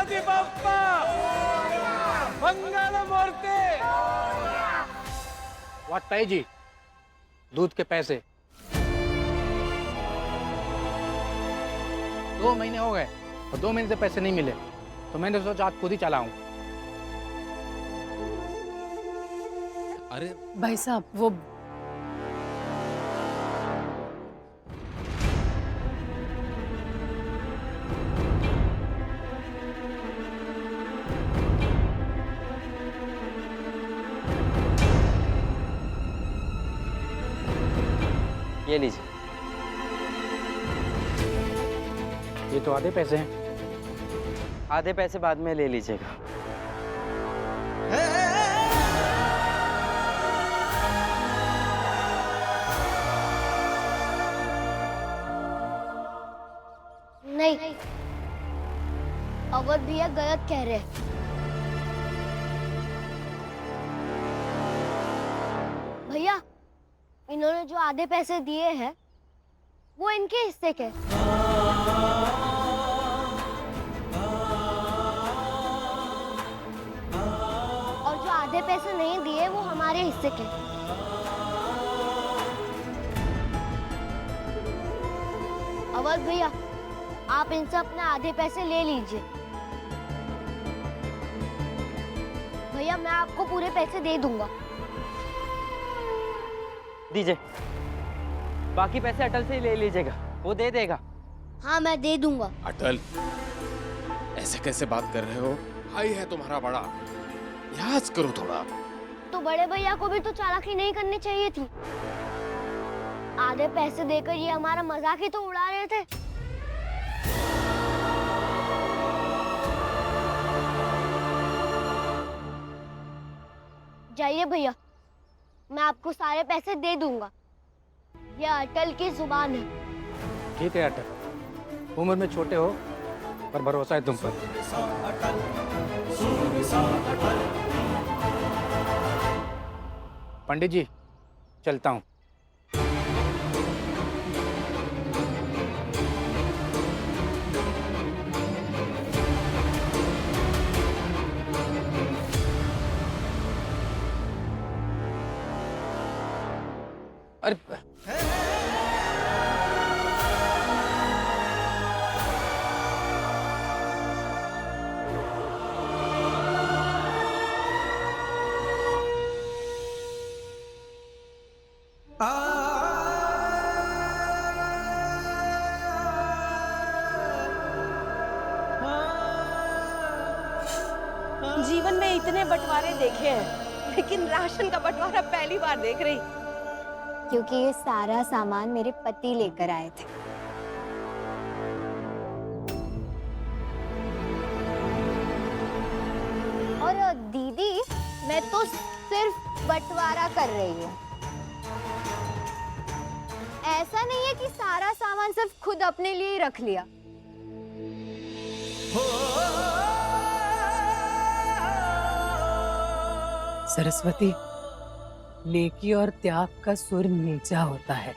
गणपति बप्पा मंगल मूर्ति। ताई जी, दूध के पैसे 2 महीने हो गए और 2 महीने से पैसे नहीं मिले, तो मैंने सोचा आज खुद ही चलाऊं। अरे भाई साहब, वो ये लीजिए। ये तो आधे पैसे हैं। आधे पैसे बाद में ले लीजिएगा। नहीं, अवध भैया गलत कह रहे हैं। भैया, इन्होंने जो आधे पैसे दिए हैं वो इनके हिस्से के। और जो आधे पैसे नहीं दिए वो हमारे हिस्से के। अवध भैया, आप इनसे अपने आधे पैसे ले लीजिए। भैया, मैं आपको पूरे पैसे दे दूंगा। दीजिए। बाकी पैसे अटल से ही ले लीजिएगा, वो दे देगा। हाँ, मैं दे दूंगा। अटल, ऐसे कैसे बात कर रहे हो? भाई है तुम्हारा बड़ा, लिहाज करो थोड़ा। तो बड़े भैया को भी तो चालाकी नहीं करनी चाहिए थी। आधे पैसे देकर ये हमारा मजाक ही तो उड़ा रहे थे। जाइए भैया, मैं आपको सारे पैसे दे दूंगा। यह अटल की जुबान है। ठीक है अटल, उम्र में छोटे हो पर भरोसा है तुम पर। पंडित जी, चलता हूँ। अरे जीवन में इतने बंटवारे देखे हैं, लेकिन राशन का बंटवारा पहली बार देख रही। क्योंकि ये सारा सामान मेरे पति लेकर आए थे। और दीदी, मैं तो सिर्फ बंटवारा कर रही हूँ। ऐसा नहीं है कि सारा सामान सिर्फ खुद अपने लिए ही रख लिया। सरस्वती, नेकी और त्याग का सुर नीचा होता है।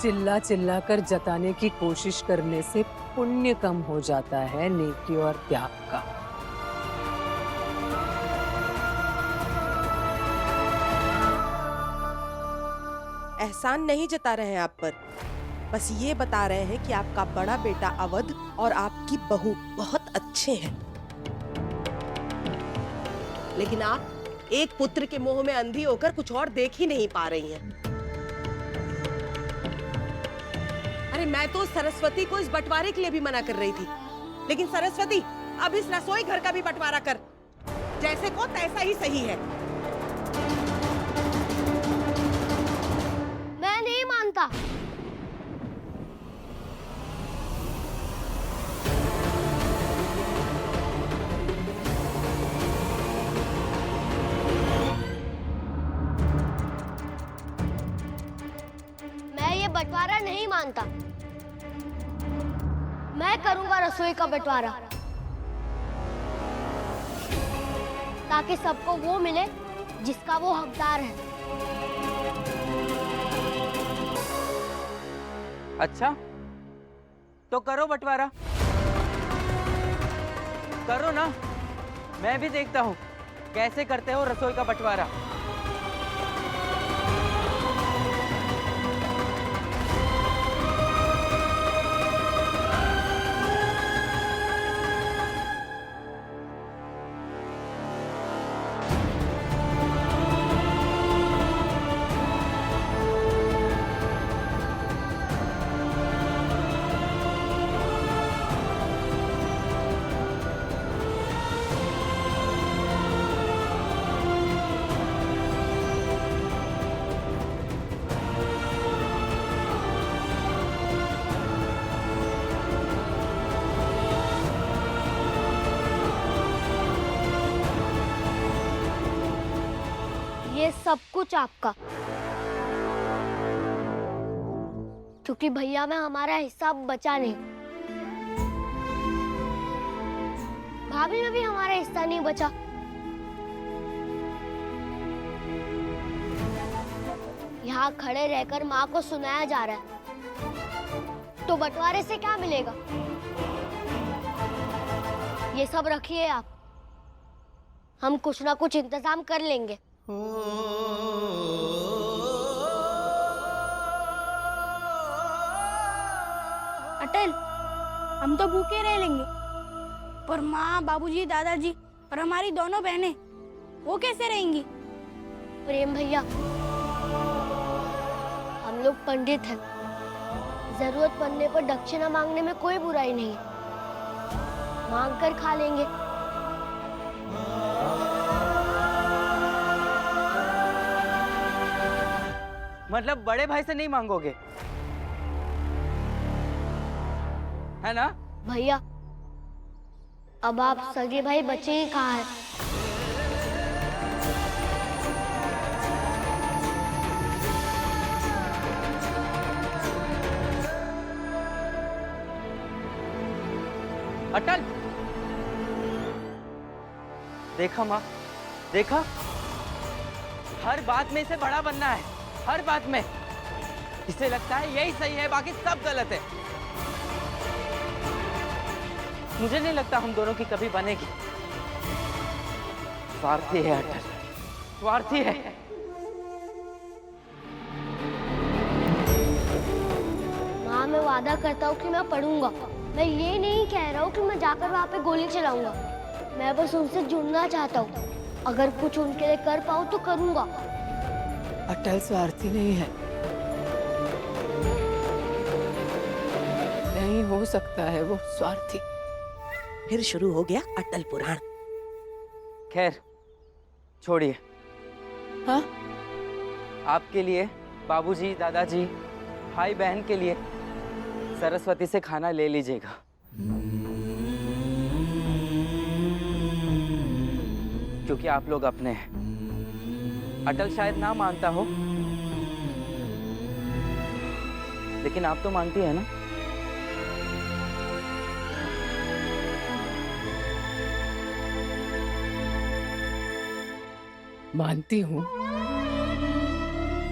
चिल्ला चिल्ला कर जताने की कोशिश करने से पुण्य कम हो जाता है नेकी और त्याग का। एहसान नहीं जता रहे हैं आप पर, बस ये बता रहे हैं कि आपका बड़ा बेटा अवध और आपकी बहू बहुत अच्छे हैं। लेकिन आप एक पुत्र के मोह में अंधी होकर कुछ और देख ही नहीं पा रही हैं। अरे मैं तो सरस्वती को इस बंटवारे के लिए भी मना कर रही थी, लेकिन सरस्वती, अब इस रसोई घर का भी बंटवारा कर। जैसे को तैसा ही सही है। मैं नहीं मानता। बंटवारा नहीं मानता। मैं करूंगा रसोई का बंटवारा, ताकि सबको वो मिले जिसका वो हकदार है। अच्छा, तो करो बंटवारा। करो ना, मैं भी देखता हूँ कैसे करते हो रसोई का बंटवारा। ये सब कुछ आपका, क्योंकि भैया में हमारा हिस्सा बचा नहीं, भाभी में भी हमारा हिस्सा नहीं बचा। यहाँ खड़े रहकर माँ को सुनाया जा रहा है, तो बंटवारे से क्या मिलेगा? ये सब रखिए आप, हम कुछ ना कुछ इंतजाम कर लेंगे। अटल, हम तो भूखे रह लेंगे, पर माँ, बाबूजी, दादाजी और हमारी दोनों बहनें, वो कैसे रहेंगी? प्रेम भैया, हम लोग पंडित हैं, जरूरत पड़ने पर दक्षिणा मांगने में कोई बुराई नहीं है, मांग कर खा लेंगे। मतलब बड़े भाई से नहीं मांगोगे, है ना? भैया, अब आप सगे भाई बचे ही कहाँ हैं? अटल, देखा माँ, देखा, हर बात में इसे बड़ा बनना है, हर बात में। इसे लगता है यही सही है, बाकी सब गलत है। मुझे नहीं लगता हम दोनों की कभी बनेगी। स्वार्थी है अटल, स्वार्थी है। माँ, मैं वादा करता हूँ कि मैं पढ़ूंगा। मैं ये नहीं कह रहा हूँ कि मैं जाकर वहाँ पे गोली चलाऊंगा। मैं बस उनसे जुड़ना चाहता हूँ। अगर कुछ उनके लिए कर पाऊँ तो करूंगा। अटल स्वार्थी नहीं है, नहीं हो सकता है वो स्वार्थी। फिर शुरू हो गया अटल पुराण। खैर छोड़िए। हाँ, आपके लिए, बाबूजी, दादाजी, भाई बहन के लिए सरस्वती से खाना ले लीजिएगा। क्योंकि आप लोग अपने हैं। अटल शायद ना मानता हो, लेकिन आप तो मानती है ना? मानती हूँ,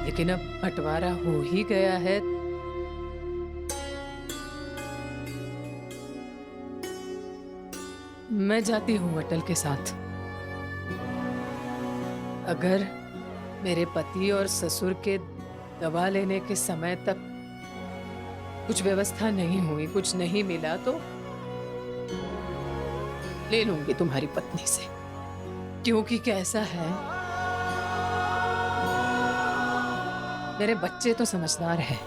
लेकिन अब बंटवारा हो ही गया है। मैं जाती हूँ अटल के साथ। अगर मेरे पति और ससुर के दवा लेने के समय तक कुछ व्यवस्था नहीं हुई, कुछ नहीं मिला, तो ले लूंगी तुम्हारी पत्नी से। क्योंकि कैसा है, मेरे बच्चे तो समझदार हैं।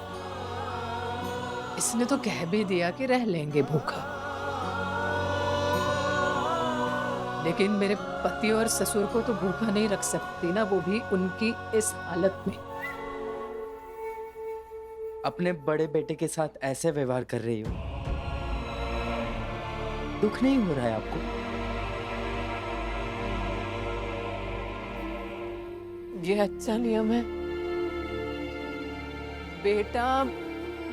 इसने तो कह भी दिया कि रह लेंगे भूखा, लेकिन मेरे पति और ससुर को तो भूखा नहीं रख सकती ना, वो भी उनकी इस हालत में। अपने बड़े बेटे के साथ ऐसे व्यवहार कर रही हो, दुख नहीं हो रहा है आपको? ये अच्छा नियम है। बेटा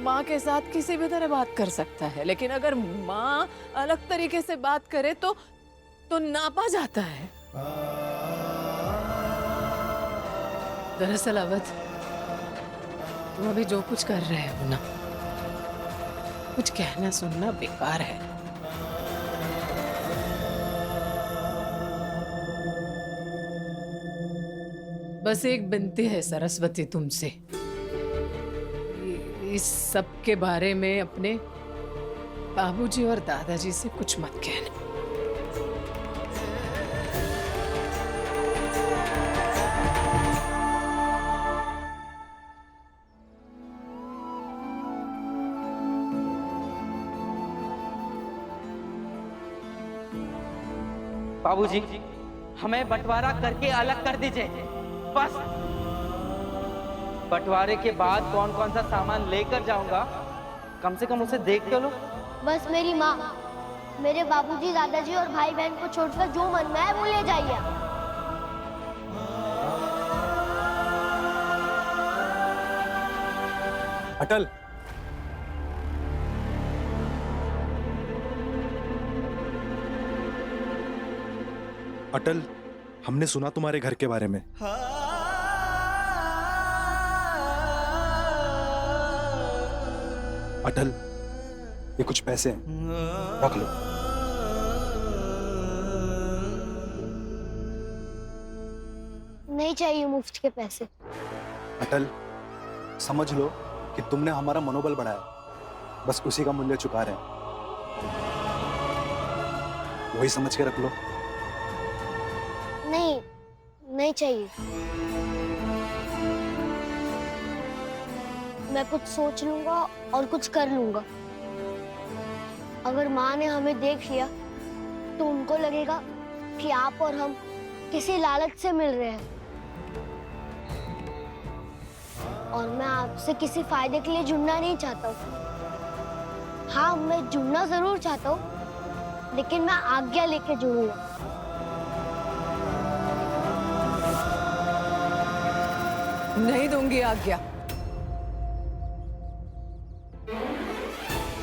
माँ के साथ किसी भी तरह बात कर सकता है, लेकिन अगर माँ अलग तरीके से बात करे तो नापा जाता है। दरअसल अवध, तुम अभी जो कुछ कर रहे हो ना, कुछ कहना सुनना बेकार है। बस एक विनती है सरस्वती तुमसे, इस सब के बारे में अपने बाबूजी और दादाजी से कुछ मत कहना। बाबूजी, हमें बंटवारा करके अलग कर दीजिए बस। बंटवारे के बाद कौन कौन सा सामान लेकर जाऊंगा, कम से कम उसे देख तो लो। बस मेरी माँ, मेरे बाबूजी, दादाजी और भाई बहन को छोड़कर जो मन में है वो ले जाइए। अटल, अटल, हमने सुना तुम्हारे घर के बारे में। अटल, ये कुछ पैसे हैं, रख लो। नहीं चाहिए मुफ्त के पैसे। अटल, समझ लो कि तुमने हमारा मनोबल बढ़ाया, बस उसी का मूल्य चुका रहे हैं। वही समझ के रख लो। नहीं, नहीं चाहिए। मैं कुछ सोच लूंगा और कुछ कर लूंगा। अगर माँ ने हमें देख लिया तो उनको लगेगा कि आप और हम किसी लालच से मिल रहे हैं, और मैं आपसे किसी फायदे के लिए जुड़ना नहीं चाहता हूँ। हाँ, मैं जुड़ना जरूर चाहता हूँ, लेकिन मैं आज्ञा लेके जुड़ूंगा। नहीं दूंगी आज्ञा।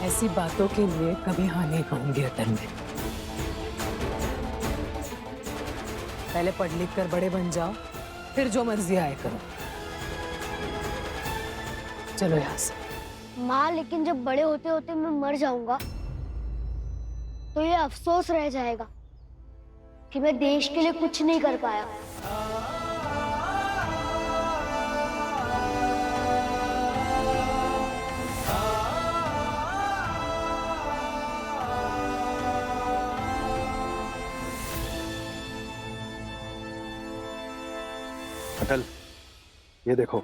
ऐसी बातों के लिए कभी हाँ नहीं कहूंगी अटल में। पहले पढ़ लिख कर बड़े बन जाओ, फिर जो मर्जी आए करो। चलो यहाँ से। माँ, लेकिन जब बड़े होते होते मैं मर जाऊंगा तो ये अफसोस रह जाएगा कि मैं देश के लिए कुछ नहीं कर पाया। अटल, ये देखो,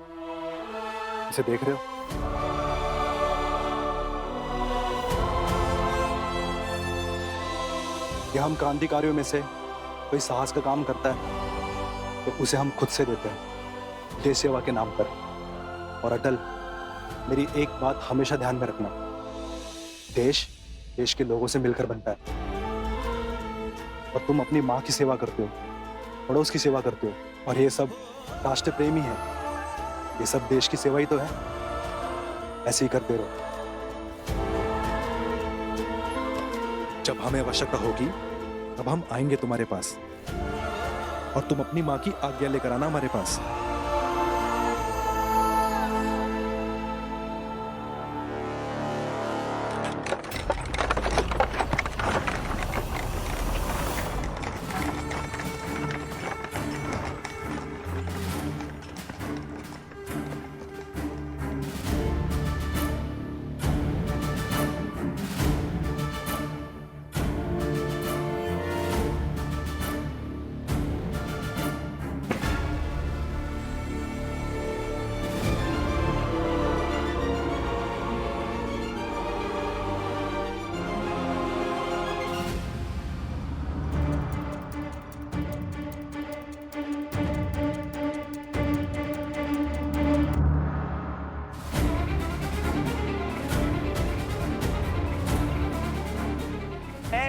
इसे देख रहे हो? ये हम क्रांतिकारियों में से कोई साहस का काम करता है तो उसे हम खुद से देते हैं, देश सेवा के नाम पर। और अटल, मेरी एक बात हमेशा ध्यान में रखना, देश के लोगों से मिलकर बनता है। और तुम अपनी माँ की सेवा करते हो, पड़ोस की सेवा करते हो, और ये सब राष्ट्र प्रेमी है। ये सब देश की सेवा ही तो है। ऐसे ही करते रहो। जब हमें आवश्यकता होगी तब हम आएंगे तुम्हारे पास, और तुम अपनी माँ की आज्ञा लेकर आना हमारे पास।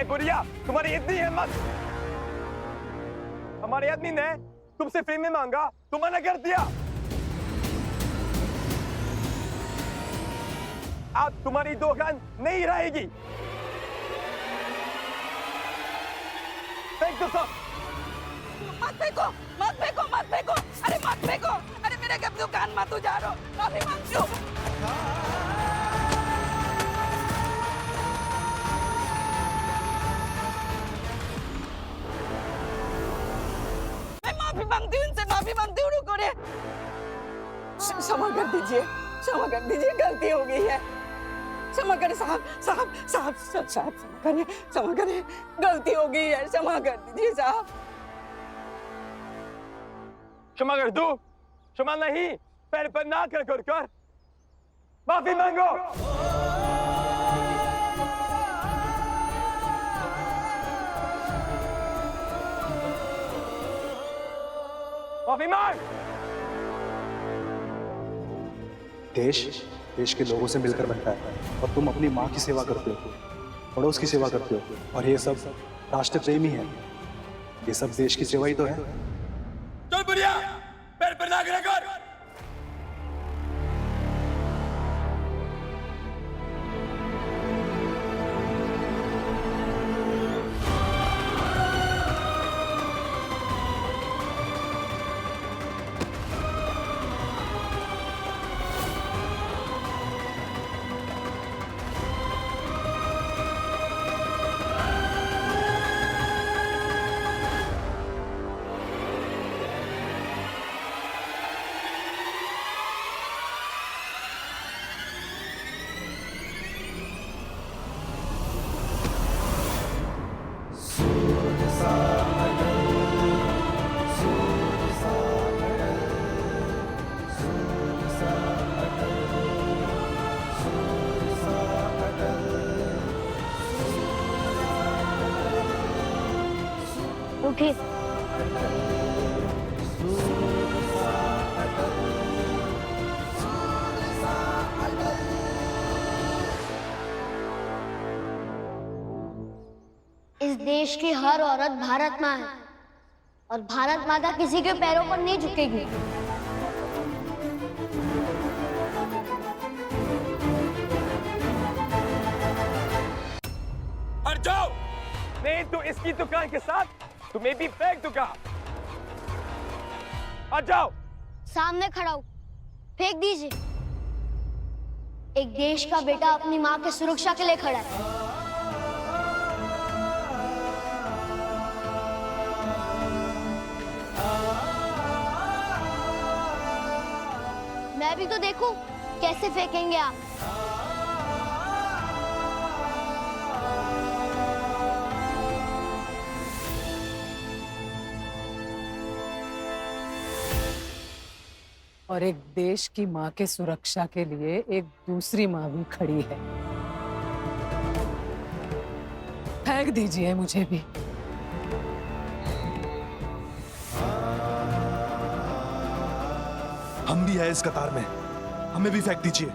गुड़िया, तुम्हारी इतनी हिम्मत! हमारे आदमी ने तुमसे फ्री में मांगा, तुम मना कर दिया। अब तुम्हारी दुकान नहीं रहेगी। फेंक दो सब। मत फेंको, मत फेंको, मत फेंको। अरे मत फेंको। अरे मेरे कब दुकान मत उजाड़ो। माफी मांगती हूँ। मैं माफी मांगती हूँ इनसे, माफी माफी मांगती हूँ, रुको रे। क्षमा कर दीजिए, क्षमा कर दीजिए, गलती हो गई है। क्षमा करें साहब, साहब, साहब, साहब, साहब, क्षमा करें, क्षमा करें, गलती हो गई है, क्षमा कर दीजिए साहब। क्षमा कर दो, क्षमा नहीं, पैर पर ना कर माफी मांगो। माफी मांग। देश के लोगों से मिलकर बनता है और तुम अपनी माँ की सेवा करते हो, पड़ोस की सेवा करते हो, और ये सब राष्ट्र प्रेमी है। ये सब देश की सेवा ही तो है। चल बढ़िया, पैर पर ना कर। उठिए। इस देश की हर औरत भारत माँ है और भारत माता किसी के पैरों पर नहीं झुकेगी। हट जाओ, नहीं तो इसकी दुकान के साथ तुम्हें भी फेंक दूंगा। हट जाओ। सामने खड़ा हो, फेंक दीजिए। एक देश का बेटा अपनी माँ की सुरक्षा के लिए खड़ा है। मैं भी तो देखूं कैसे फेंकेंगे आप। और एक देश की माँ के सुरक्षा के लिए एक दूसरी माँ भी खड़ी है। फेंक दीजिए मुझे भी। हम भी है इस कतार में, हमें भी फेंक दीजिए।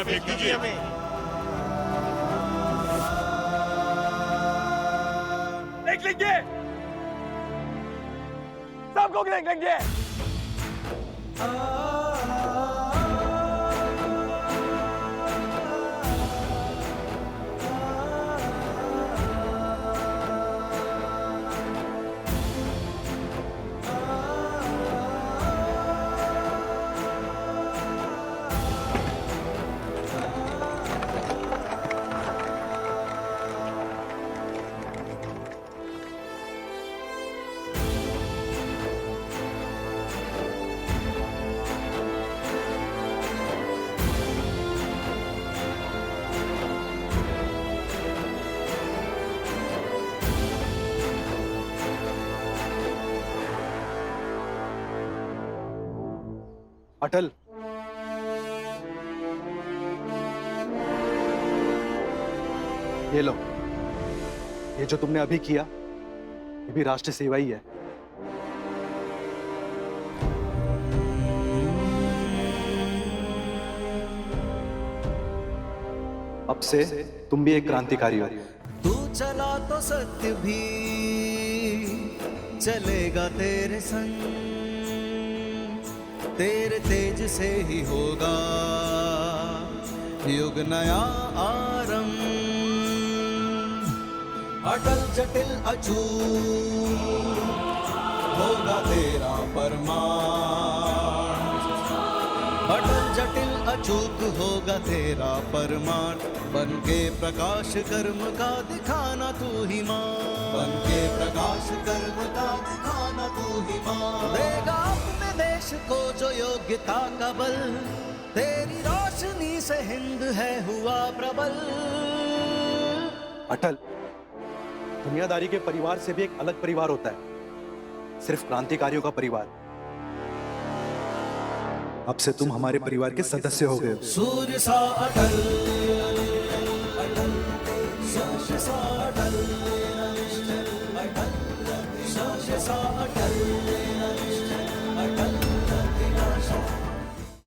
फेंक दीजिए। देख लेंगे, सबको देख लेंगे। अटल, ये लो। ये जो तुमने अभी किया, ये भी राष्ट्र सेवा ही है। अब से तुम भी एक क्रांतिकारी हो। तू चला तो सत्य भी चलेगा तेरे संग, तेरे तेज से ही होगा युग नया आरंभ। अटल जटिल अचूक होगा तेरा परमाण, अटल जटिल अचूक होगा तेरा परमार्थ। बन के प्रकाश कर्म का दिखाना तू ही माँ, बन के प्रकाश कर्म का दिखाना तू ही माँ। देगा अपने देश को जो योग्यता का बल, तेरी रोशनी से हिंद है हुआ प्रबल। अटल, दुनियादारी के परिवार से भी एक अलग परिवार होता है, सिर्फ क्रांतिकारियों का परिवार। अब से तुम हमारे परिवार के सदस्य हो गए हो। सूर्य सा अटल, अटल, सूर्य सा अटल, अटल, सूर्य सा अटल।